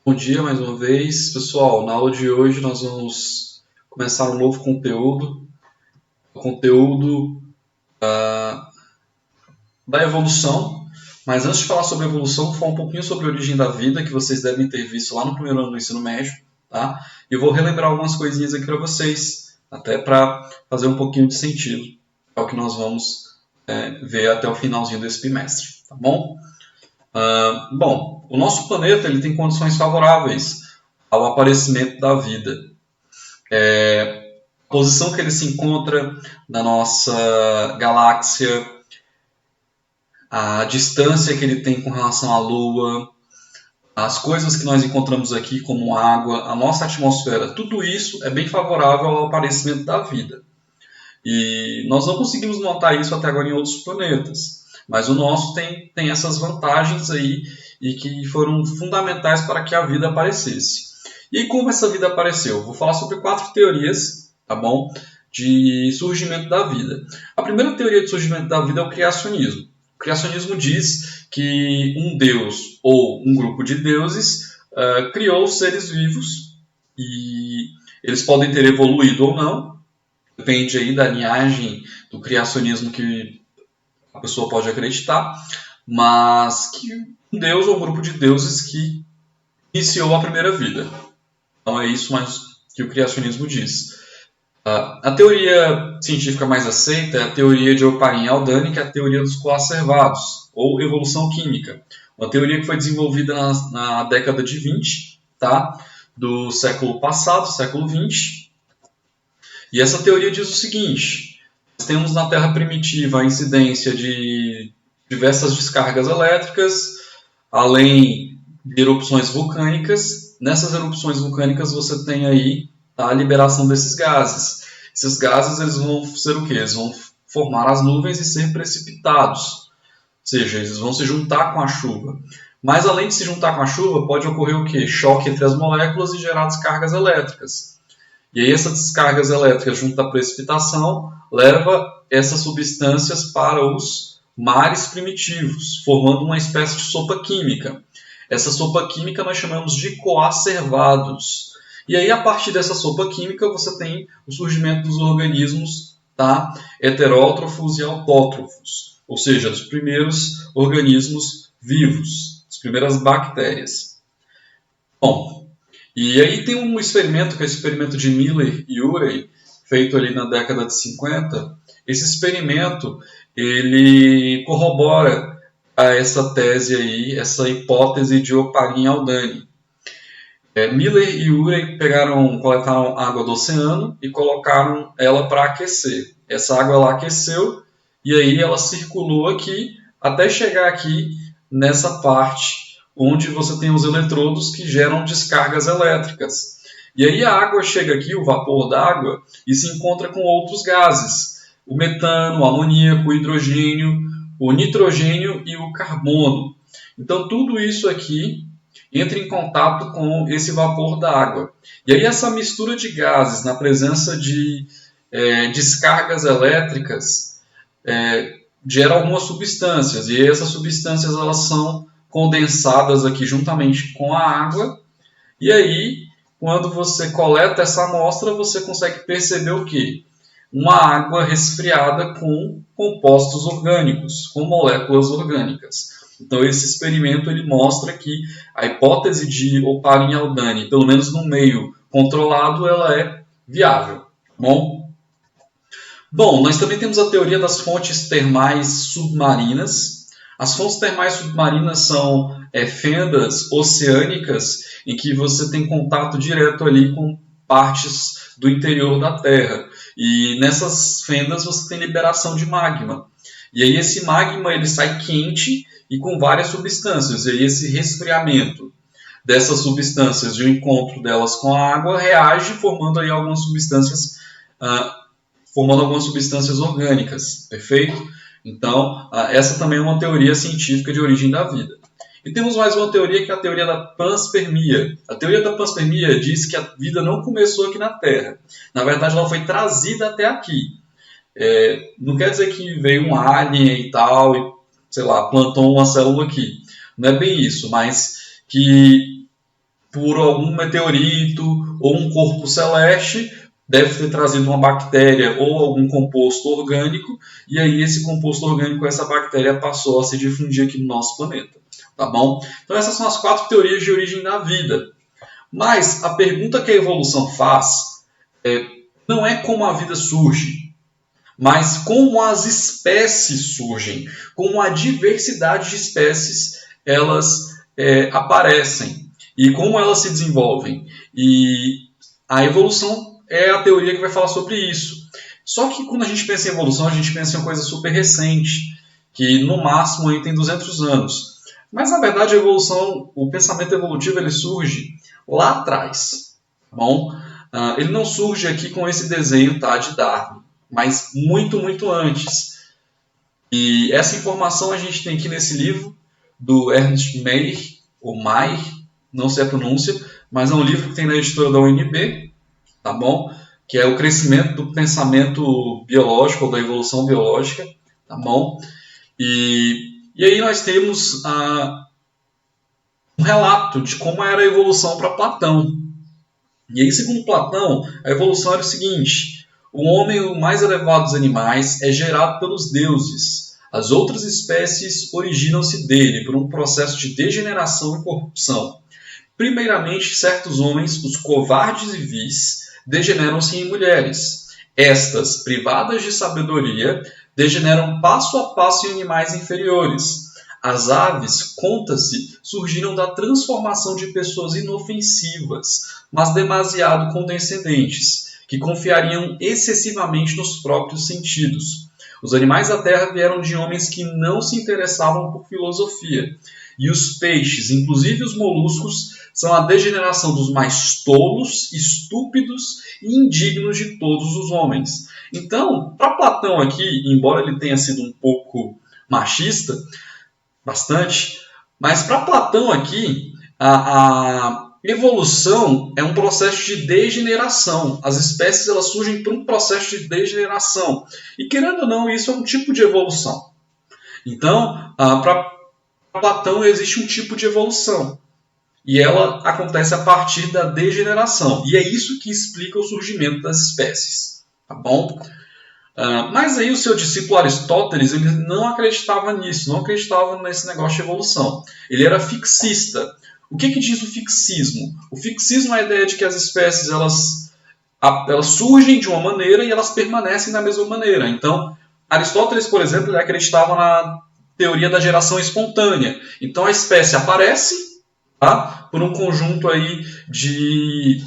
Bom dia mais uma vez, pessoal. Na aula de hoje nós vamos começar um novo conteúdo, o conteúdo da evolução. Mas antes de falar sobre evolução, vou falar um pouquinho sobre a origem da vida, que vocês devem ter visto lá no primeiro ano do ensino médio, tá? E eu vou relembrar algumas coisinhas aqui para vocês, até para fazer um pouquinho de sentido. É o que nós vamos ver até o finalzinho desse bimestre, tá bom? Bom, o nosso planeta ele tem condições favoráveis ao aparecimento da vida. A posição que ele se encontra na nossa galáxia, a distância que ele tem com relação à Lua, as coisas que nós encontramos aqui, como água, a nossa atmosfera, tudo isso é bem favorável ao aparecimento da vida. E nós não conseguimos notar isso até agora em outros planetas, mas o nosso tem essas vantagens aí e que foram fundamentais para que a vida aparecesse. E como essa vida apareceu? Vou falar sobre 4 teorias, tá bom? De surgimento da vida. A primeira teoria de surgimento da vida é o criacionismo. O criacionismo diz que um deus ou um grupo de deuses criou seres vivos e eles podem ter evoluído ou não, depende aí da linhagem do criacionismo que a pessoa pode acreditar, mas que um deus ou um grupo de deuses que iniciou a primeira vida. Então é isso mais que o criacionismo diz. A teoria científica mais aceita é a teoria de Oparin-Haldane, que é a teoria dos coacervados, ou evolução química. Uma teoria que foi desenvolvida na década de 20, tá? Do século passado, século 20. E essa teoria diz o seguinte: nós temos na Terra primitiva a incidência de diversas descargas elétricas, além de erupções vulcânicas. Nessas erupções vulcânicas você tem aí a liberação desses gases. Esses gases eles vão ser o quê? Eles vão formar as nuvens e ser precipitados. Ou seja, eles vão se juntar com a chuva. Mas além de se juntar com a chuva, pode ocorrer o quê? Choque entre as moléculas e gerar descargas elétricas. E aí essas descargas elétricas junto à precipitação leva essas substâncias para os mares primitivos, formando uma espécie de sopa química. Essa sopa química nós chamamos de coacervados. E aí, a partir dessa sopa química, você tem o surgimento dos organismos, tá? Heterótrofos e autótrofos, ou seja, dos primeiros organismos vivos, as primeiras bactérias. Bom, e aí tem um experimento, que é o experimento de Miller e Urey, feito ali na década de 50. Esse experimento, ele corrobora a essa tese aí, essa hipótese de Oparin-Haldane. Miller e Urey coletaram água do oceano e colocaram ela para aquecer. Essa água ela aqueceu e aí ela circulou aqui até chegar aqui nessa parte onde você tem os eletrodos que geram descargas elétricas. E aí a água chega aqui, o vapor d'água, e se encontra com outros gases. O metano, o amoníaco, o hidrogênio, o nitrogênio e o carbono. Então tudo isso aqui entra em contato com esse vapor d'água. E aí essa mistura de gases na presença de descargas elétricas gera algumas substâncias. E essas substâncias elas são condensadas aqui juntamente com a água. E aí, quando você coleta essa amostra, você consegue perceber o quê? Uma água resfriada com compostos orgânicos, com moléculas orgânicas. Então esse experimento ele mostra que a hipótese de Oparin-Haldane, pelo menos no meio controlado, ela é viável. Bom, nós também temos a teoria das fontes termais submarinas. As fontes termais submarinas são fendas oceânicas em que você tem contato direto ali com partes do interior da Terra. E nessas fendas você tem liberação de magma. E aí esse magma ele sai quente e com várias substâncias. E aí esse resfriamento dessas substâncias e o encontro delas com a água reage formando aí algumas substâncias orgânicas, perfeito? Então, essa também é uma teoria científica de origem da vida. E temos mais uma teoria, que é a teoria da panspermia. A teoria da panspermia diz que a vida não começou aqui na Terra. Na verdade, ela foi trazida até aqui. Não quer dizer que veio um alien e tal, e, sei lá, plantou uma célula aqui. Não é bem isso, mas que por algum meteorito ou um corpo celeste, deve ter trazido uma bactéria ou algum composto orgânico, e aí esse composto orgânico, essa bactéria, passou a se difundir aqui no nosso planeta. Tá bom? Então essas são as 4 teorias de origem da vida. Mas a pergunta que a evolução faz não é como a vida surge, mas como as espécies surgem, como a diversidade de espécies elas aparecem e como elas se desenvolvem. E a evolução é a teoria que vai falar sobre isso. Só que quando a gente pensa em evolução, a gente pensa em uma coisa super recente, que no máximo aí tem 200 anos. Mas na verdade a evolução, o pensamento evolutivo, ele surge lá atrás. Tá bom? Ele não surge aqui com esse desenho, tá, de Darwin, mas muito, muito antes. E essa informação a gente tem aqui nesse livro do Ernst Mayr, ou Mayr, não sei a pronúncia, mas é um livro que tem na editora da UNB, tá bom? Que é o crescimento do pensamento biológico, ou da evolução biológica, tá bom? E aí nós temos um relato de como era a evolução para Platão. E aí, segundo Platão, a evolução era o seguinte: o homem, o mais elevado dos animais, é gerado pelos deuses. As outras espécies originam-se dele por um processo de degeneração e corrupção. Primeiramente, certos homens, os covardes e vis, degeneram-se em mulheres. Estas, privadas de sabedoria, degeneram passo a passo em animais inferiores. As aves, conta-se, surgiram da transformação de pessoas inofensivas, mas demasiado condescendentes, que confiariam excessivamente nos próprios sentidos. Os animais da terra vieram de homens que não se interessavam por filosofia. E os peixes, inclusive os moluscos, são a degeneração dos mais tolos, estúpidos e indignos de todos os homens. Então, para Platão aqui, embora ele tenha sido um pouco machista, bastante, mas para Platão aqui, a evolução é um processo de degeneração. As espécies elas surgem por um processo de degeneração. E querendo ou não, isso é um tipo de evolução. Então, para Platão existe um tipo de evolução. E ela acontece a partir da degeneração. E é isso que explica o surgimento das espécies. Tá bom? Mas aí o seu discípulo Aristóteles ele não acreditava nisso, não acreditava nesse negócio de evolução. Ele era fixista. O que diz o fixismo? O fixismo é a ideia de que as espécies elas surgem de uma maneira e elas permanecem da mesma maneira. Então, Aristóteles, por exemplo, ele acreditava na teoria da geração espontânea. Então, a espécie aparece, tá, por um conjunto aí de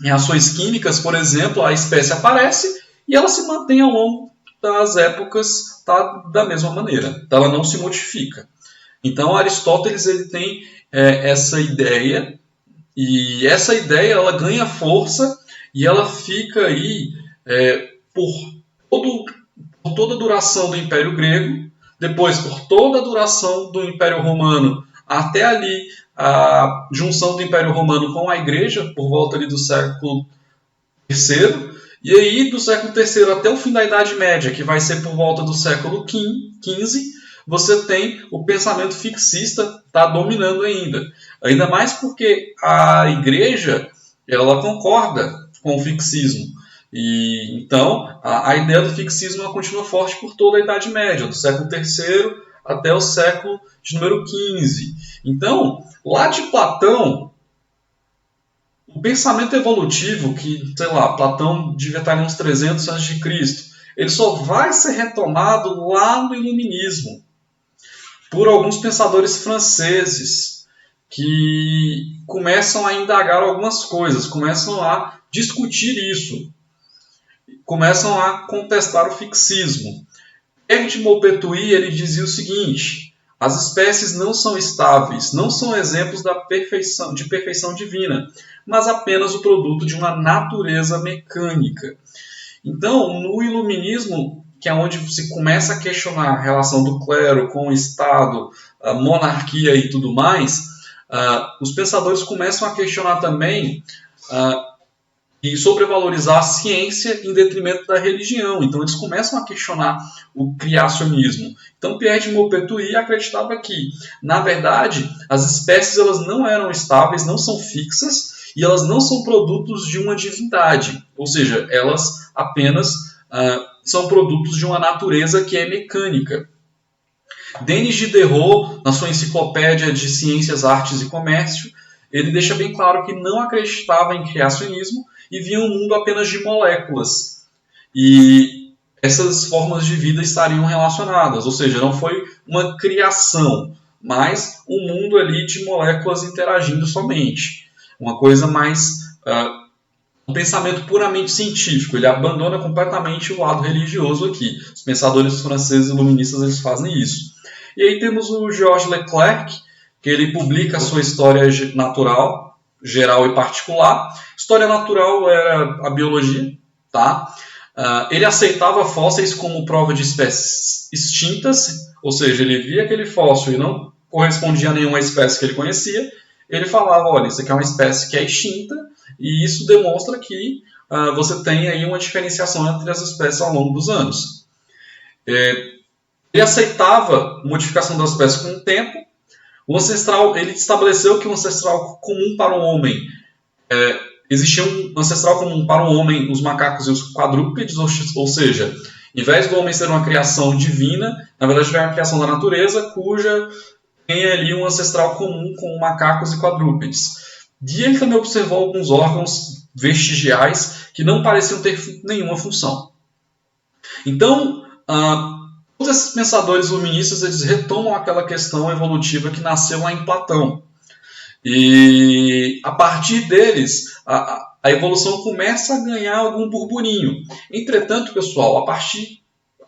reações químicas, por exemplo, a espécie aparece e ela se mantém ao longo das épocas, tá, da mesma maneira. Então, ela não se modifica. Então, Aristóteles ele tem essa ideia, e essa ideia ela ganha força e ela fica aí por toda a duração do Império Grego, depois por toda a duração do Império Romano, até ali a junção do Império Romano com a Igreja, por volta ali do século III, e aí do século III até o fim da Idade Média, que vai ser por volta do século XV, você tem o pensamento fixista tá dominando ainda mais porque a Igreja ela concorda com o fixismo. E então a ideia do fixismo ela continua forte por toda a Idade Média, do século III até o século de número XV. Então, lá de Platão, o pensamento evolutivo, que, sei lá, Platão devia estar em uns 300 a.C., ele só vai ser retomado lá no Iluminismo, por alguns pensadores franceses, que começam a indagar algumas coisas, começam a discutir isso, começam a contestar o fixismo. Pierre de Maupertuis ele dizia o seguinte: as espécies não são estáveis, não são exemplos de perfeição divina, mas apenas o produto de uma natureza mecânica. Então, no Iluminismo, que é onde se começa a questionar a relação do clero com o Estado, a monarquia e tudo mais, os pensadores começam a questionar também e sobrevalorizar a ciência em detrimento da religião. Então eles começam a questionar o criacionismo. Então Pierre de Maupertuis acreditava que, na verdade, as espécies elas não eram estáveis, não são fixas e elas não são produtos de uma divindade. Ou seja, elas apenas são produtos de uma natureza que é mecânica. Denis Diderot, na sua enciclopédia de Ciências, Artes e Comércio, ele deixa bem claro que não acreditava em criacionismo e via um mundo apenas de moléculas. E essas formas de vida estariam relacionadas, ou seja, não foi uma criação, mas um mundo ali de moléculas interagindo somente. Uma coisa mais... um pensamento puramente científico. Ele abandona completamente o lado religioso aqui. Os pensadores franceses iluministas eles fazem isso. E aí temos o Georges Leclerc, que ele publica a sua história natural, geral e particular. História natural era a biologia, tá? Ele aceitava fósseis como prova de espécies extintas, ou seja, ele via aquele fóssil e não correspondia a nenhuma espécie que ele conhecia. Ele falava, olha, isso aqui é uma espécie que é extinta, e isso demonstra que você tem aí uma diferenciação entre as espécies ao longo dos anos. Ele aceitava modificação das espécies com o tempo. O ancestral, ele estabeleceu que o ancestral comum para o homem existia um ancestral comum para o homem, os macacos e os quadrúpedes, ou seja, em vez do homem ser uma criação divina, na verdade é uma criação da natureza, cuja tem ali um ancestral comum com macacos e quadrúpedes. E ele também observou alguns órgãos vestigiais que não pareciam ter nenhuma função. Então, todos esses pensadores iluministas eles retomam aquela questão evolutiva que nasceu lá em Platão. E a partir deles, a evolução começa a ganhar algum burburinho. Entretanto, pessoal,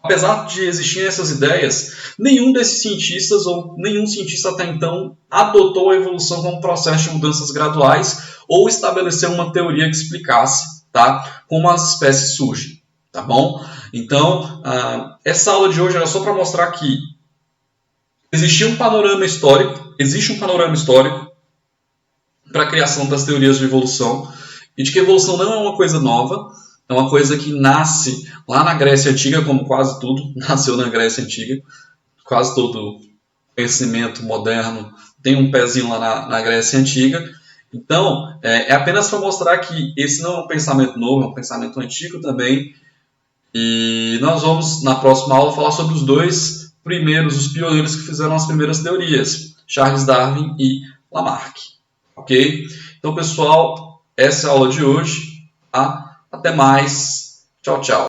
apesar de existirem essas ideias, nenhum desses cientistas ou nenhum cientista até então adotou a evolução como processo de mudanças graduais ou estabeleceu uma teoria que explicasse, tá, como as espécies surgem, tá bom? Então, essa aula de hoje era só para mostrar que existe um panorama histórico para a criação das teorias de evolução e de que a evolução não é uma coisa nova, é uma coisa que nasce lá na Grécia Antiga, como quase tudo nasceu na Grécia Antiga. Quase todo conhecimento moderno tem um pezinho lá na Grécia Antiga. Então, é apenas para mostrar que esse não é um pensamento novo, é um pensamento antigo também. E nós vamos, na próxima aula, falar sobre os dois primeiros, os pioneiros que fizeram as primeiras teorias, Charles Darwin e Lamarck. Ok? Então, pessoal, essa é a aula de hoje. Tá? Até mais. Tchau, tchau.